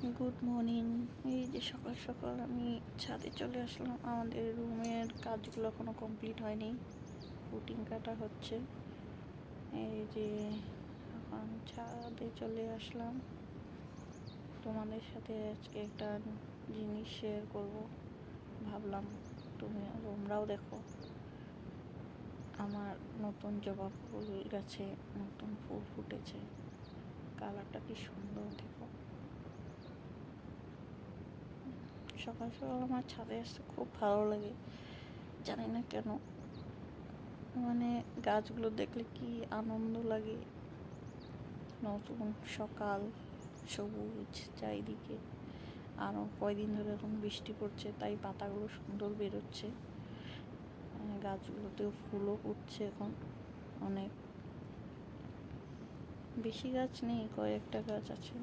Good morning. এই যে সকাল সকাল আমি ছাদে চলে আসলাম। আমাদের রুমের কাজগুলো এখনো কমপ্লিট হয়নি, পুটিং কাটা হচ্ছে। এই যে এখন ছাদে চলে আসলাম, তোমাদের সাথে আজকে একটা জিনিস শেয়ার করব ভাবলাম, তোমরাও দেখো। আমার নতুন জবা ফুল গাছে নতুন ফুল ফুটেছে, কালারটা কি সুন্দর দেখো। সকাল সকাল আমার ছাদে আসতে খুব ভালো লাগে, জানি না কেন। মানে গাছগুলো দেখলে কি আনন্দ লাগে। নতুন সকাল, সবুজ চারিদিকে। আরও কয়দিন ধরে এখন বৃষ্টি পড়ছে, তাই পাতাগুলো সুন্দর বেরোচ্ছে। গাছগুলোতেও ফুলও ফুটছে এখন অনেক। বেশি গাছ নেই, কয়েকটা গাছ আছে।